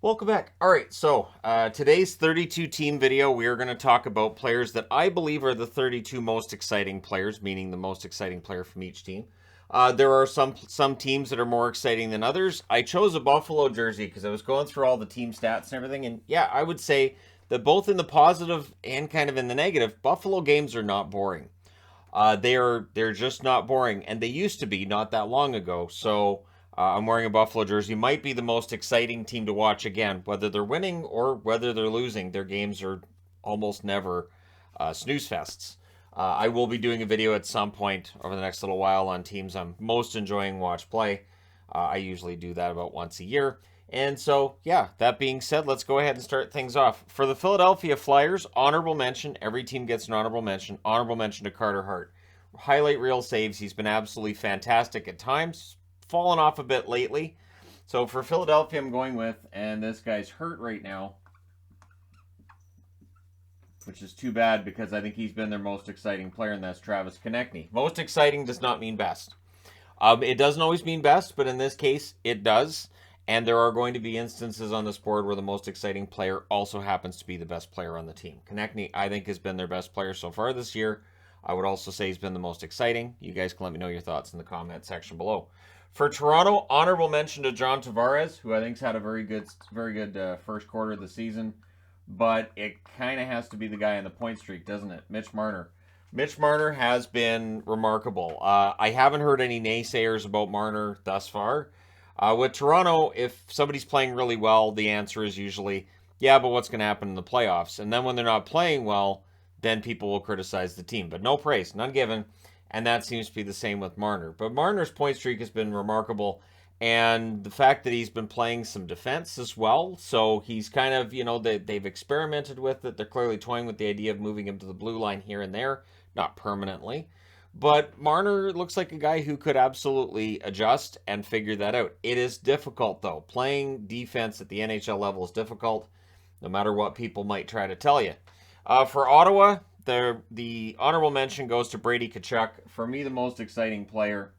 Welcome back. All right, so today's 32 team video, we are going to talk about players that I believe are the 32 most exciting players, meaning the most exciting player from each team. There are some teams that are more exciting than others. I chose a Buffalo jersey because I was going through all the team stats and everything, and yeah, I would say that both in the positive and kind of in the negative, Buffalo games are not boring. They're just not boring, and they used to be not that long ago. So I'm wearing a Buffalo jersey. Might be the most exciting team to watch again, whether they're winning or whether they're losing. Their games are almost never snooze fests. I will be doing a video at some point over the next little while on teams I'm most enjoying watch play. I usually do that about once a year. And so, yeah, that being said, let's go ahead and start things off. For the Philadelphia Flyers, honorable mention. Every team gets an honorable mention. Honorable mention to Carter Hart. Highlight reel saves. He's been absolutely fantastic at times. Fallen off a bit lately. So for Philadelphia, I'm going with, and this guy's hurt right now, which is too bad because I think he's been their most exciting player, and that's Travis Konechny. Most exciting does not mean best. It doesn't always mean best, but in this case, it does. And there are going to be instances on this board where the most exciting player also happens to be the best player on the team. Konechny, I think, has been their best player so far this year. I would also say he's been the most exciting. You guys can let me know your thoughts in the comment section below. For Toronto, honorable mention to John Tavares, who I think's had a very good first quarter of the season. But it kind of has to be the guy on the point streak, doesn't it? Mitch Marner. Mitch Marner has been remarkable. I haven't heard any naysayers about Marner thus far. With Toronto, if somebody's playing really well, the answer is usually, yeah, but what's going to happen in the playoffs? And then when they're not playing well, then people will criticize the team. But no praise, none given. And that seems to be the same with Marner. But Marner's point streak has been remarkable. And the fact that he's been playing some defense as well. So he's kind of, they've experimented with it. They're clearly toying with the idea of moving him to the blue line here and there, not permanently. But Marner looks like a guy who could absolutely adjust and figure that out. It is difficult, though. Playing defense at the NHL level is difficult, no matter what people might try to tell you. For Ottawa, the honorable mention goes to Brady Tkachuk. For me, the most exciting player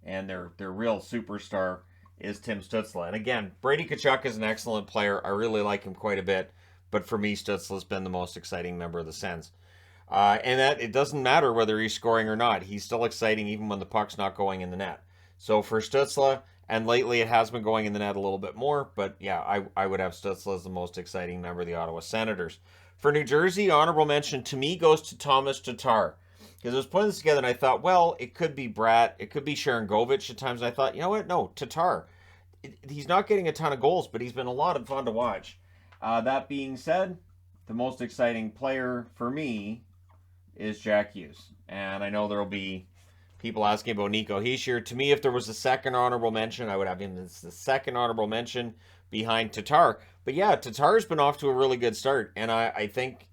and their real superstar is Tim Stützle. And again, Brady Tkachuk is an excellent player. I really like him quite a bit. But for me, Stützle's been the most exciting member of the Sens. And that it doesn't matter whether he's scoring or not. He's still exciting even when the puck's not going in the net. So for Stützle, and lately it has been going in the net a little bit more, but yeah, I would have Stützle as the most exciting member of the Ottawa Senators. For New Jersey, honorable mention to me goes to Thomas Tatar. Because I was putting this together and I thought, well, it could be Bratt, it could be Sharon Govich at times. And I thought, you know what? No, Tatar. He's not getting a ton of goals, but he's been a lot of fun to watch. That being said, the most exciting player for me is Jack Hughes. And I know there will be people asking about Nico Hischier. To me, if there was a second honorable mention, I would have him as the second honorable mention behind Tatar. But yeah, Tatar's been off to a really good start. And I think,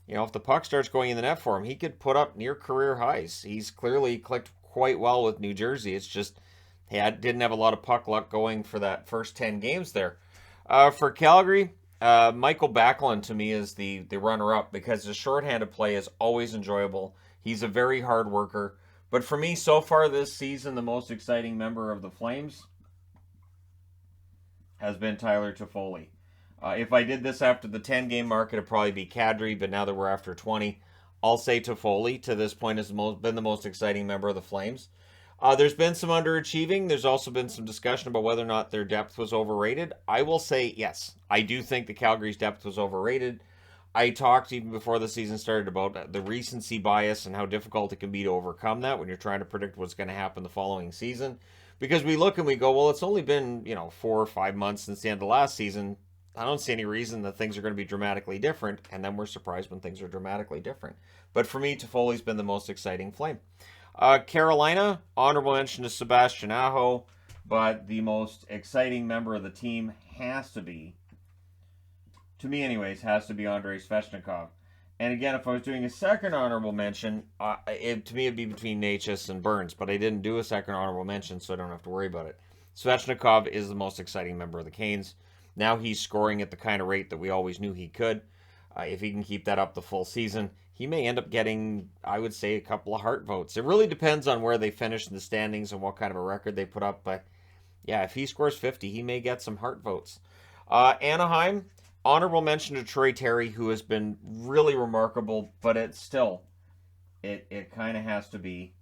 if the puck starts going in the net for him, he could put up near career highs. He's clearly clicked quite well with New Jersey. It's just he didn't have a lot of puck luck going for that first 10 games there. For Calgary, Michael Backlund to me is the runner-up because his shorthanded play is always enjoyable. He's a very hard worker. But for me, so far this season, the most exciting member of the Flames has been Tyler Toffoli. If I did this after the 10-game mark, it'd probably be Kadri, but now that we're after 20, I'll say Toffoli to this point has been the most exciting member of the Flames. There's been some underachieving. There's also been some discussion about whether or not their depth was overrated. I will say yes. I do think the Calgary's depth was overrated. I talked even before the season started about the recency bias and how difficult it can be to overcome that when you're trying to predict what's going to happen the following season. Because we look and we go, well, it's only been, 4 or 5 months since the end of last season. I don't see any reason that things are going to be dramatically different, and then we're surprised when things are dramatically different. But for me, Toffoli's been the most exciting Flame. Carolina, honorable mention to Sebastian Aho, but the most exciting member of the team has to be, to me anyways, has to be Andrei Svechnikov. And again, if I was doing a second honorable mention, to me it'd be between Natchez and Burns, but I didn't do a second honorable mention, so I don't have to worry about it. Svechnikov is the most exciting member of the Canes. Now he's scoring at the kind of rate that we always knew he could. If he can keep that up the full season, he may end up getting, I would say, a couple of Hart votes. It really depends on where they finish in the standings and what kind of a record they put up. But Yeah, if he scores 50, he may get some heart votes. Anaheim, honorable mention to Troy Terry, who has been really remarkable, but it's still, it kind of has to be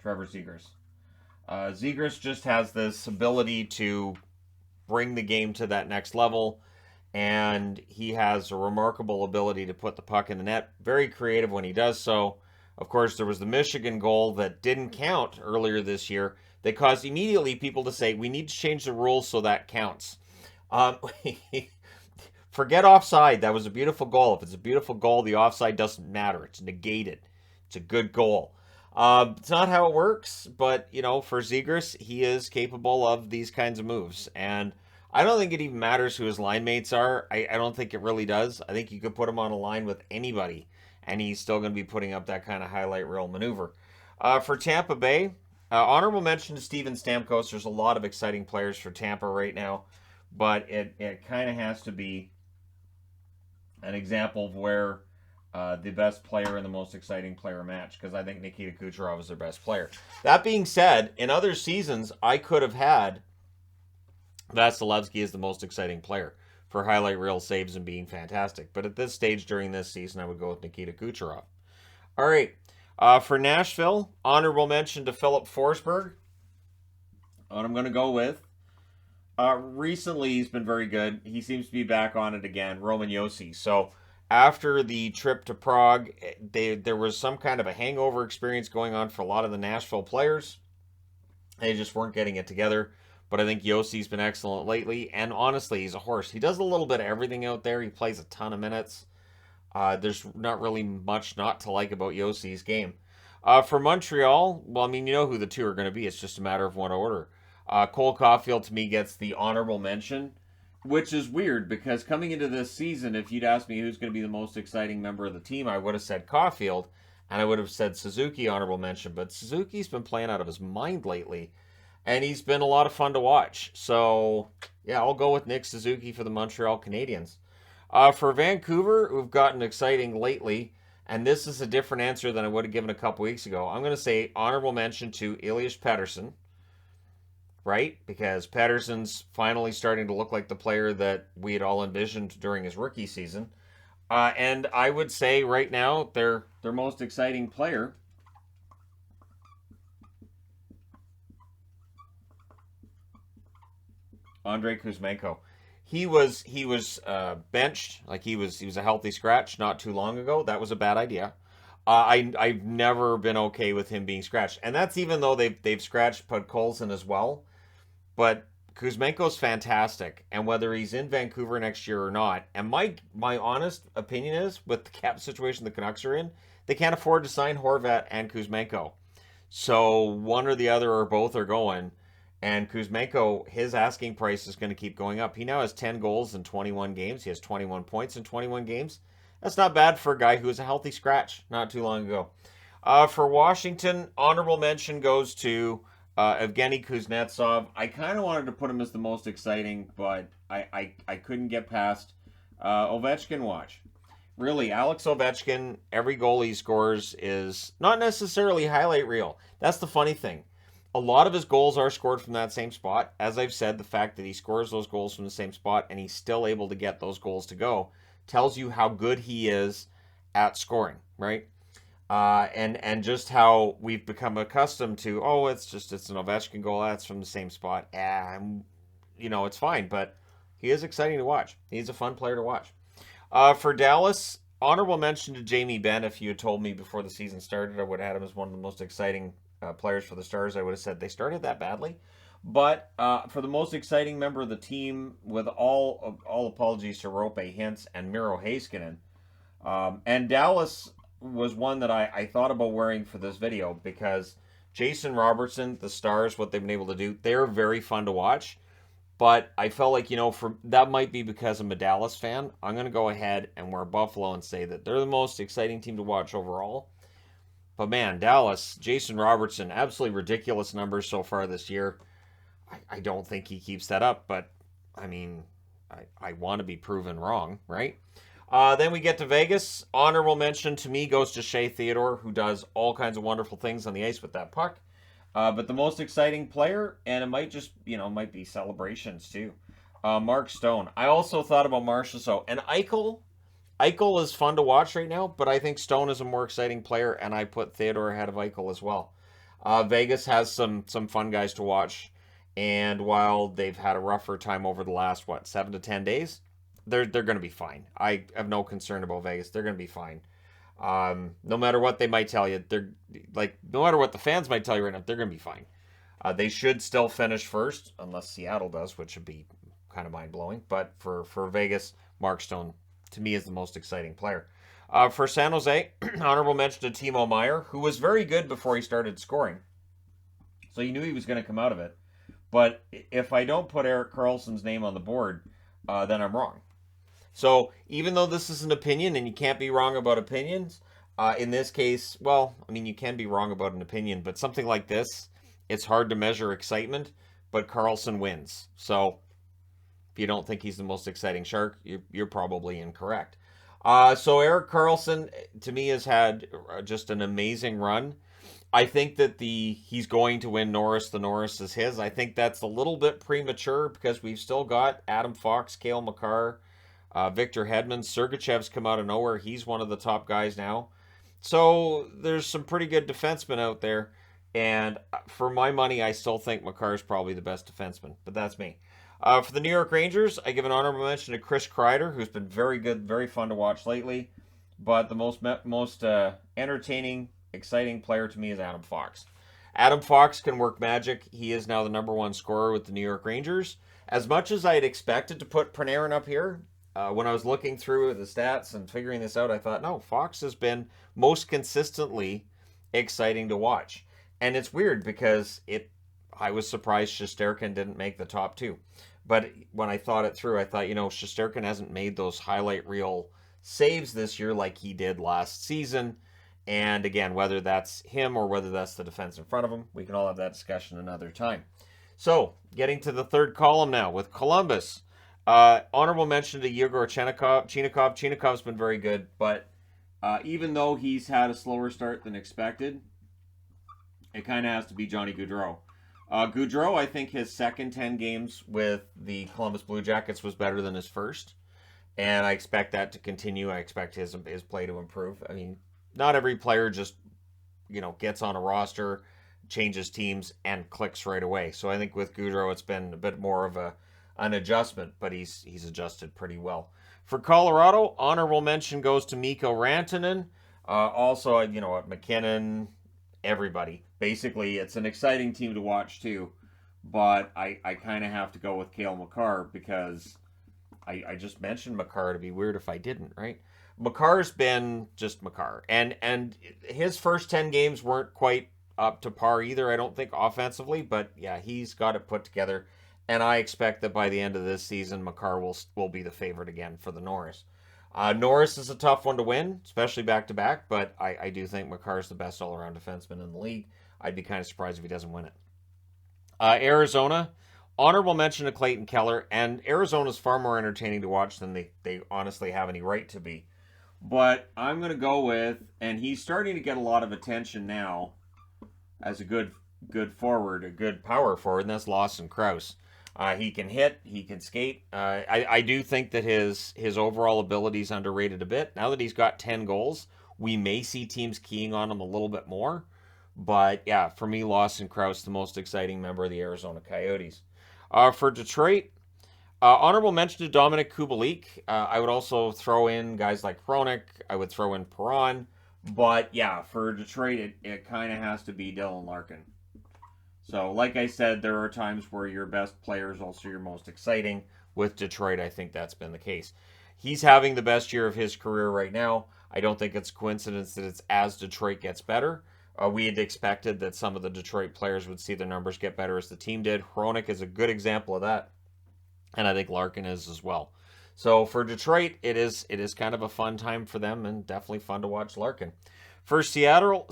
Trevor Zegras. Zegras just has this ability to bring the game to that next level, and he has a remarkable ability to put the puck in the net. Very creative when he does so. Of course, there was the Michigan goal that didn't count earlier this year that caused immediately people to say, we need to change the rules so that counts. Um, Forget offside. That was a beautiful goal. If it's a beautiful goal, the offside doesn't matter. It's negated. It's a good goal. It's not how it works, but for Zegras, he is capable of these kinds of moves, and I don't think it even matters who his line mates are. I don't think it really does. I think you could put him on a line with anybody, and he's still going to be putting up that kind of highlight reel maneuver. For Tampa Bay, honorable mention to Steven Stamkos. There's a lot of exciting players for Tampa right now, but it kind of has to be an example of where the best player and the most exciting player match, because I think Nikita Kucherov is their best player. That being said, in other seasons, I could have had Vasilevsky as the most exciting player for highlight reel saves and being fantastic. But at this stage during this season, I would go with Nikita Kucherov. All right. For Nashville, honorable mention to Philip Forsberg. What I'm going to go with. Recently, he's been very good. He seems to be back on it again. Roman Josi. So after the trip to Prague, there was some kind of a hangover experience going on for a lot of the Nashville players. They just weren't getting it together. But I think Yossi's been excellent lately. And honestly, he's a horse. He does a little bit of everything out there. He plays a ton of minutes. There's not really much not to like about Yossi's game. For Montreal, well, I mean, you know who the two are going to be. It's just a matter of what order. Cole Caulfield, to me, gets the honorable mention, which is weird because coming into this season, if you'd asked me who's going to be the most exciting member of the team, I would have said Caulfield, and I would have said Suzuki honorable mention. But Suzuki's been playing out of his mind lately, and he's been a lot of fun to watch. So, yeah, I'll go with Nick Suzuki for the Montreal Canadiens. For Vancouver, who've gotten exciting lately, and this is a different answer than I would have given a couple weeks ago, I'm going to say honorable mention to Elias Pettersson, right? Because Pettersson's finally starting to look like the player that we had all envisioned during his rookie season. And I would say right now, their most exciting player Andrei Kuzmenko. He was benched, like he was a healthy scratch not too long ago. That was a bad idea. I've never been okay with him being scratched, and that's even though they've scratched Podkolzin as well. But Kuzmenko's fantastic, and whether he's in Vancouver next year or not, and my honest opinion is with the cap situation the Canucks are in, they can't afford to sign Horvat and Kuzmenko. So one or the other or both are going. And Kuzmenko, his asking price is going to keep going up. He now has 10 goals in 21 games. He has 21 points in 21 games. That's not bad for a guy who was a healthy scratch not too long ago. For Washington, honorable mention goes to Evgeny Kuznetsov. I kind of wanted to put him as the most exciting, but I couldn't get past Ovechkin watch. Really, Alex Ovechkin, every goal he scores is not necessarily highlight reel. That's the funny thing. A lot of his goals are scored from that same spot. As I've said, the fact that he scores those goals from the same spot and he's still able to get those goals to go tells you how good he is at scoring, right? And just how we've become accustomed to, it's an Ovechkin goal, that's from the same spot. It's fine, but he is exciting to watch. He's a fun player to watch. For Dallas, honorable mention to Jamie Benn. If you had told me before the season started, I would have had him as one of the most exciting players for the Stars. I would have said they started that badly. But for the most exciting member of the team, with all apologies to Roope Hintz and Miro Heiskanen, and Dallas was one that I thought about wearing for this video because Jason Robertson, the Stars, what they've been able to do, they're very fun to watch. But I felt like, that might be because I'm a Dallas fan. I'm going to go ahead and wear Buffalo and say that they're the most exciting team to watch overall. But man, Dallas, Jason Robertson, absolutely ridiculous numbers so far this year. I don't think he keeps that up, but I mean, I want to be proven wrong, right? Then we get to Vegas. Honorable mention to me goes to Shea Theodore, who does all kinds of wonderful things on the ice with that puck. But the most exciting player, and it might just, might be celebrations too. Mark Stone. I also thought about Marchessault. And Eichel is fun to watch right now, but I think Stone is a more exciting player, and I put Theodore ahead of Eichel as well. Vegas has some fun guys to watch, and while they've had a rougher time over the last 7 to 10 days, they're going to be fine. I have no concern about Vegas. They're going to be fine. No matter what they might tell you, no matter what the fans might tell you right now, they're going to be fine. They should still finish first, unless Seattle does, which would be kind of mind blowing. But for Vegas, Mark Stone to me is the most exciting player. For San Jose, honorable mention to Timo Meier, who was very good before he started scoring. So you knew he was going to come out of it. But if I don't put Erik Karlsson's name on the board, then I'm wrong. So even though this is an opinion, and you can't be wrong about opinions, in this case, you can be wrong about an opinion, but something like this, it's hard to measure excitement, but Karlsson wins. So if you don't think he's the most exciting Shark, you're probably incorrect. So Erik Karlsson, to me, has had just an amazing run. I think that he's going to win Norris. The Norris is his. I think that's a little bit premature because we've still got Adam Fox, Cale Makar, Victor Hedman. Sergachev's come out of nowhere. He's one of the top guys now. So there's some pretty good defensemen out there. And for my money, I still think Makar's probably the best defenseman. But that's me. For the New York Rangers, I give an honorable mention to Chris Kreider, who's been very good, very fun to watch lately. But the most entertaining, exciting player to me is Adam Fox. Adam Fox can work magic. He is now the #1 scorer with the New York Rangers. As much as I had expected to put Panarin up here, when I was looking through the stats and figuring this out, I thought, no, Fox has been most consistently exciting to watch. And it's weird because I was surprised Shesterkin didn't make the top 2. But when I thought it through, I thought, Shesterkin hasn't made those highlight reel saves this year like he did last season. And again, whether that's him or whether that's the defense in front of him, we can all have that discussion another time. So, getting to the third column now with Columbus. Honorable mention to Yegor Chinakhov. Chinakhov's been very good, but even though he's had a slower start than expected, it kind of has to be Johnny Gaudreau. Gaudreau, I think his second 10 games with the Columbus Blue Jackets was better than his first, and I expect that to continue. I expect his play to improve. I mean, not every player just, gets on a roster, changes teams, and clicks right away. So I think with Gaudreau, it's been a bit more of an adjustment, but he's adjusted pretty well. For Colorado, honorable mention goes to Mikko Rantanen. Also, McKinnon, everybody. Basically, it's an exciting team to watch too, but I kind of have to go with Cale Makar because I just mentioned Makar. It'd be weird if I didn't, right? Makar's been just Makar, and his first 10 games weren't quite up to par either, I don't think, offensively, but yeah, he's got it put together, and I expect that by the end of this season, Makar will be the favorite again for the Norris. Norris is a tough one to win, especially back-to-back, but I do think Makar's the best all-around defenseman in the league. I'd be kind of surprised if he doesn't win it. Arizona, honorable mention to Clayton Keller, and Arizona's far more entertaining to watch than they honestly have any right to be. But I'm going to go with, and he's starting to get a lot of attention now as a good forward, a good power forward, and that's Lawson Krause. He can hit, he can skate. I do think that his overall ability is underrated a bit. Now that he's got 10 goals, we may see teams keying on him a little bit more. But yeah, for me, Lawson Krause, the most exciting member of the Arizona Coyotes. For Detroit, honorable mention to Dominic Kubalik. I would also throw in guys like Hronek. I would throw in Perron. But yeah, for Detroit, it kind of has to be Dylan Larkin. So, like I said, there are times where your best player is also your most exciting. With Detroit, I think that's been the case. He's having the best year of his career right now. I don't think it's a coincidence that it's as Detroit gets better. We had expected that some of the Detroit players would see their numbers get better as the team did. Hronek is a good example of that. And I think Larkin is as well. So for Detroit, it is kind of a fun time for them and definitely fun to watch Larkin. For Seattle,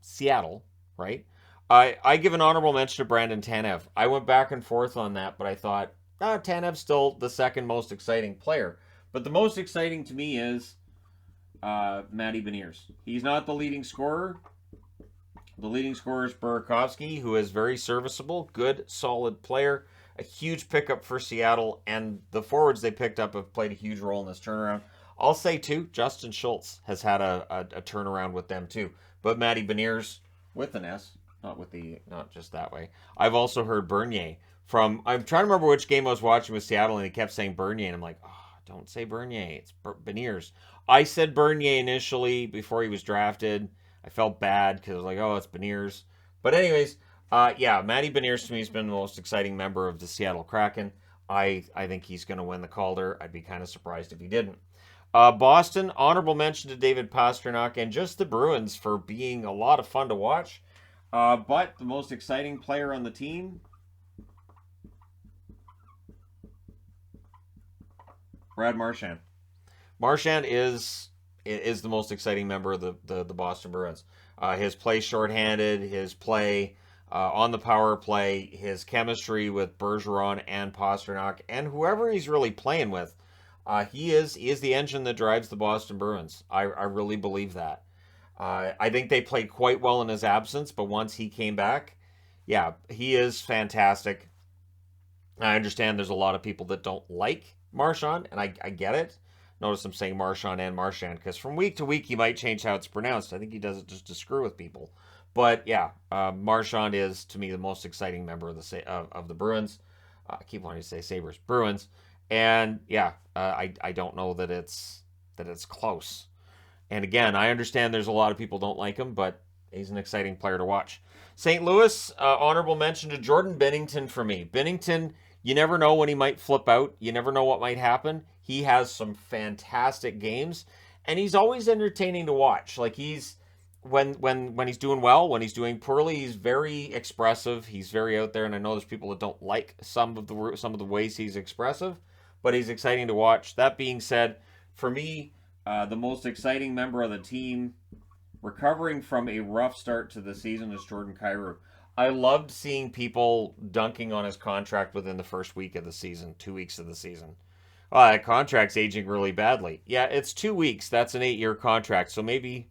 Seattle, right? I give an honorable mention to Brandon Tanev. I went back and forth on that, but I thought, Tanev's still the second most exciting player. But the most exciting to me is Matty Beniers. He's not the leading scorer, The leading scorer is Burakovsky, who is very serviceable, good, solid player. A huge pickup for Seattle, and the forwards they picked up have played a huge role in this turnaround. I'll say, too, Justin Schultz has had a turnaround with them, too. But Matty Beniers, with an S, not just that way. I've also heard Bernier I'm trying to remember which game I was watching with Seattle, and he kept saying Bernier, and I'm like, oh, don't say Bernier, it's Beniers. I said Bernier initially before he was drafted. I felt bad because I was like, oh, it's Beniers. But anyways, yeah, Matty Beniers to me has been the most exciting member of the Seattle Kraken. I think he's going to win the Calder. I'd be kind of surprised if he didn't. Boston, honorable mention to David Pastrnak, and just the Bruins for being a lot of fun to watch. But the most exciting player on the team, Brad Marchand. Marchand is the most exciting member of the Boston Bruins. His play shorthanded, his play on the power play, his chemistry with Bergeron and Pastrnak, and whoever he's really playing with. He is the engine that drives the Boston Bruins. I really believe that. I think they played quite well in his absence, but once he came back, yeah, he is fantastic. I understand there's a lot of people that don't like Marchand, and I get it. Notice I'm saying Marchand and Marchand because from week to week he might change how it's pronounced. I think he does it just to screw with people. But yeah, Marchand is to me the most exciting member of the Bruins. I keep wanting to say Sabres, Bruins, and yeah, I don't know that it's close. And again, I understand there's a lot of people don't like him, but he's an exciting player to watch. St. Louis, honorable mention to Jordan Binnington for me. Binnington, you never know when he might flip out. You never know what might happen. He has some fantastic games, and he's always entertaining to watch. Like when he's doing well, when he's doing poorly, he's very expressive. He's very out there, and I know there's people that don't like some of the ways he's expressive, but he's exciting to watch. That being said, for me, the most exciting member of the team, recovering from a rough start to the season, is Jordan Kyrou. I loved seeing people dunking on his contract within the first week of the season, 2 weeks of the season. Oh, that contract's aging really badly. Yeah, it's 2 weeks. That's an 8-year contract. So maybe,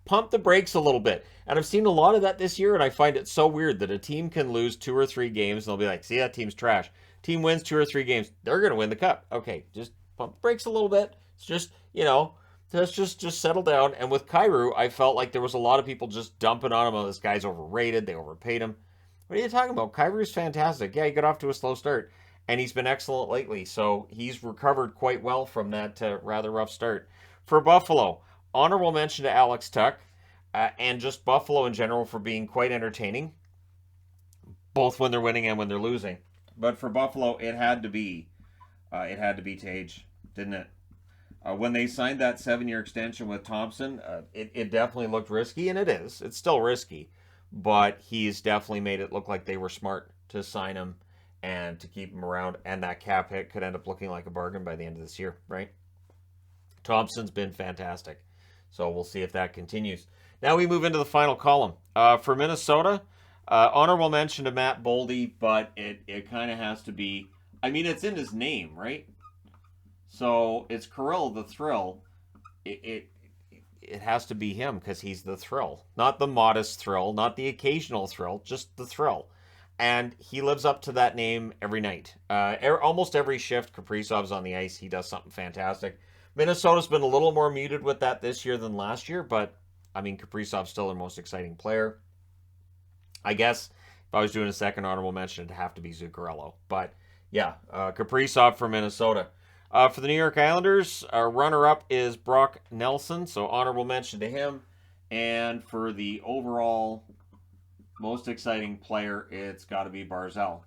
pump the brakes a little bit. And I've seen a lot of that this year, and I find it so weird that a team can lose 2 or 3 games, and they'll be like, see, that team's trash. Team wins 2 or 3 games. They're going to win the cup. Okay, just pump the brakes a little bit. It's just, let's just settle down. And with Kyrou, I felt like there was a lot of people just dumping on him. Oh, this guy's overrated. They overpaid him. What are you talking about? Kyrou's fantastic. Yeah, he got off to a slow start, and he's been excellent lately. So he's recovered quite well from that rather rough start. For Buffalo, honorable mention to Alex Tuch, and just Buffalo in general for being quite entertaining, both when they're winning and when they're losing. But for Buffalo, it had to be Tage, didn't it? When they signed that 7-year extension with Thompson, it definitely looked risky, and it is. It's still risky, but he's definitely made it look like they were smart to sign him and to keep him around, and that cap hit could end up looking like a bargain by the end of this year, right? Thompson's been fantastic, so we'll see if that continues. Now we move into the final column. For Minnesota, honorable mention to Matt Boldy, but it kind of has to be, it's in his name, right? So it's Kirill the Thrill. It has to be him because he's the thrill. Not the modest thrill, not the occasional thrill, just the thrill. And he lives up to that name every night. Almost every shift Kaprizov's on the ice, he does something fantastic. Minnesota's been a little more muted with that this year than last year, but, Kaprizov's still their most exciting player. I guess if I was doing a second honorable mention, it'd have to be Zuccarello. But, yeah, Kaprizov for Minnesota. For the New York Islanders, our runner-up is Brock Nelson, so honorable mention to him. And for the overall most exciting player, it's got to be Barzal.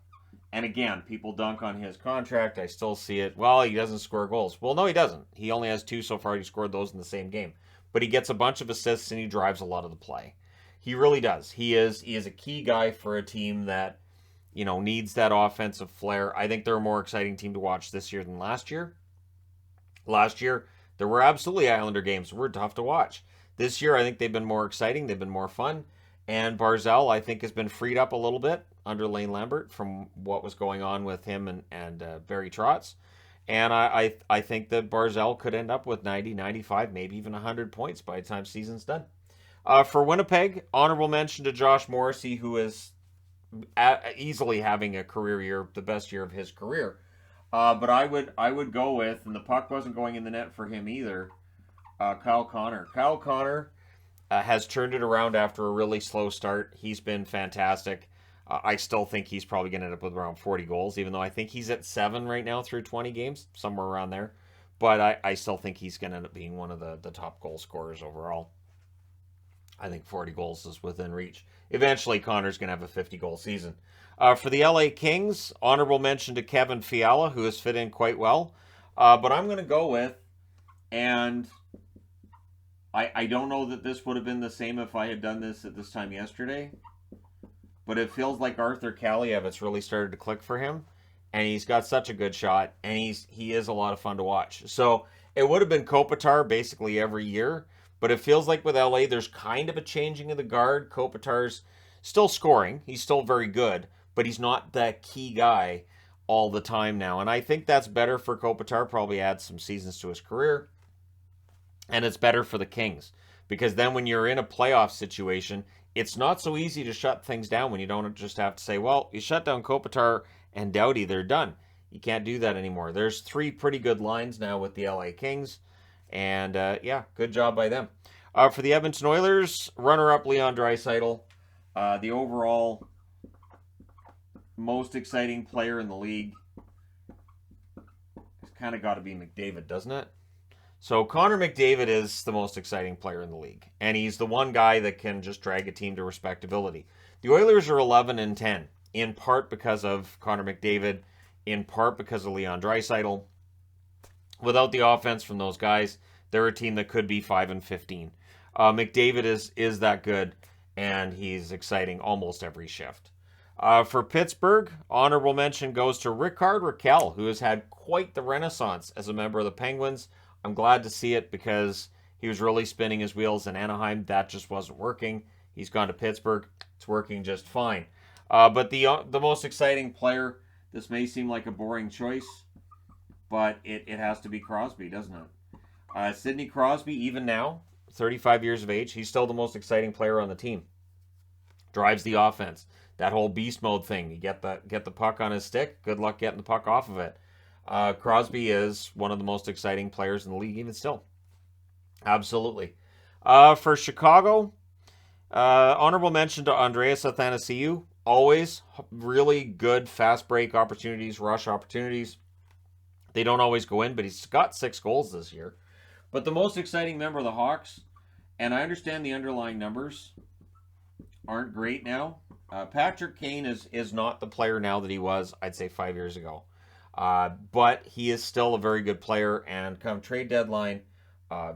And again, people dunk on his contract. I still see it. Well, he doesn't score goals. Well, no, he doesn't. He only has 2 so far. He scored those in the same game. But he gets a bunch of assists, and he drives a lot of the play. He really does. He is a key guy for a team that needs that offensive flair. I think they're a more exciting team to watch this year than last year. Last year, there were absolutely Islander games that were tough to watch. This year, I think they've been more exciting. They've been more fun. And Barzal, I think, has been freed up a little bit under Lane Lambert from what was going on with him and Barry Trotz. And I think that Barzal could end up with 90, 95, maybe even 100 points by the time season's done. For Winnipeg, honorable mention to Josh Morrissey, who is easily having a career year, the best year of his career. But I would go with, and the puck wasn't going in the net for him either, Kyle Connor. Kyle Connor has turned it around after a really slow start. He's been fantastic. I still think he's probably going to end up with around 40 goals, even though I think he's at 7 right now through 20 games, somewhere around there. But I still think he's going to end up being one of the top goal scorers overall. I think 40 goals is within reach. Eventually, Connor's going to have a 50-goal season. For the LA Kings, honorable mention to Kevin Fiala, who has fit in quite well. But I'm going to go with, and I don't know that this would have been the same if I had done this at this time yesterday, but it feels like Arthur Kalievitz really started to click for him, and he's got such a good shot, and he is a lot of fun to watch. So it would have been Kopitar basically every year, but it feels like with LA, there's kind of a changing of the guard. Kopitar's still scoring. He's still very good, but he's not that key guy all the time now. And I think that's better for Kopitar, probably adds some seasons to his career. And it's better for the Kings, because then when you're in a playoff situation, it's not so easy to shut things down when you don't just have to say, well, you shut down Kopitar and Doughty, they're done. You can't do that anymore. There's 3 pretty good lines now with the LA Kings. And, yeah, good job by them. For the Edmonton Oilers, runner-up Leon Draisaitl. The overall most exciting player in the league. It's kind of got to be McDavid, doesn't it? So Connor McDavid is the most exciting player in the league. And he's the one guy that can just drag a team to respectability. The Oilers are 11-10, in part because of Connor McDavid, in part because of Leon Draisaitl. Without the offense from those guys, they're a team that could be 5-15. McDavid is that good, and he's exciting almost every shift. For Pittsburgh, honorable mention goes to Rickard Rakell, who has had quite the renaissance as a member of the Penguins. I'm glad to see it because he was really spinning his wheels in Anaheim. That just wasn't working. He's gone to Pittsburgh. It's working just fine. But the most exciting player, this may seem like a boring choice, but it has to be Crosby, doesn't it? Sidney Crosby, even now, 35 years of age, he's still the most exciting player on the team. Drives the offense. That whole beast mode thing. You get the puck on his stick, good luck getting the puck off of it. Crosby is one of the most exciting players in the league, even still. Absolutely. For Chicago, honorable mention to Andreas Athanasiou. Always really good fast break opportunities, rush opportunities. They don't always go in, but he's got 6 goals this year. But the most exciting member of the Hawks, and I understand the underlying numbers aren't great now. Patrick Kane is not the player now that he was, I'd say, 5 years ago. But he is still a very good player, and come trade deadline,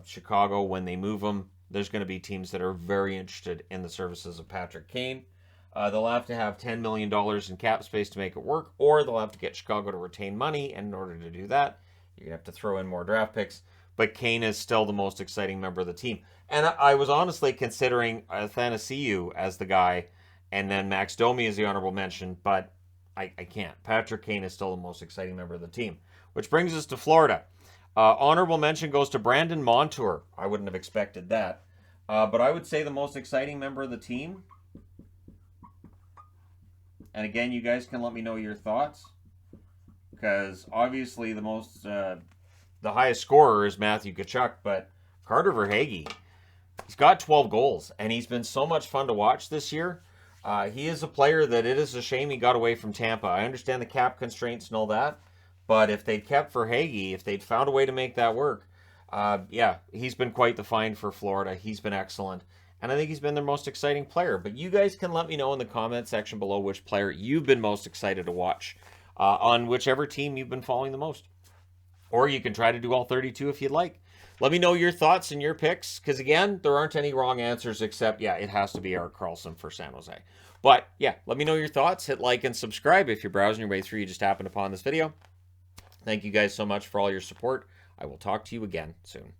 Chicago, when they move him, there's going to be teams that are very interested in the services of Patrick Kane. They'll have to have $10 million in cap space to make it work, or they'll have to get Chicago to retain money, and in order to do that, you're going to have to throw in more draft picks. But Kane is still the most exciting member of the team. And I was honestly considering Athanasiou as the guy, and then Max Domi as the honorable mention, but I can't. Patrick Kane is still the most exciting member of the team. Which brings us to Florida. Honorable mention goes to Brandon Montour. I wouldn't have expected that. But I would say the most exciting member of the team, and again, you guys can let me know your thoughts, because obviously the highest scorer is Matthew Tkachuk, but Carter Verhaeghe, he's got 12 goals, and he's been so much fun to watch this year. He is a player that it is a shame he got away from Tampa. I understand the cap constraints and all that, but if they'd kept Verhaeghe, if they'd found a way to make that work, yeah, he's been quite the find for Florida. He's been excellent, and I think he's been their most exciting player. But you guys can let me know in the comment section below which player you've been most excited to watch on whichever team you've been following the most. Or you can try to do all 32 if you'd like. Let me know your thoughts and your picks, because again, there aren't any wrong answers except, yeah, it has to be Erik Karlsson for San Jose. But yeah, let me know your thoughts. Hit like and subscribe if you're browsing your way through. You just happened upon this video. Thank you guys so much for all your support. I will talk to you again soon.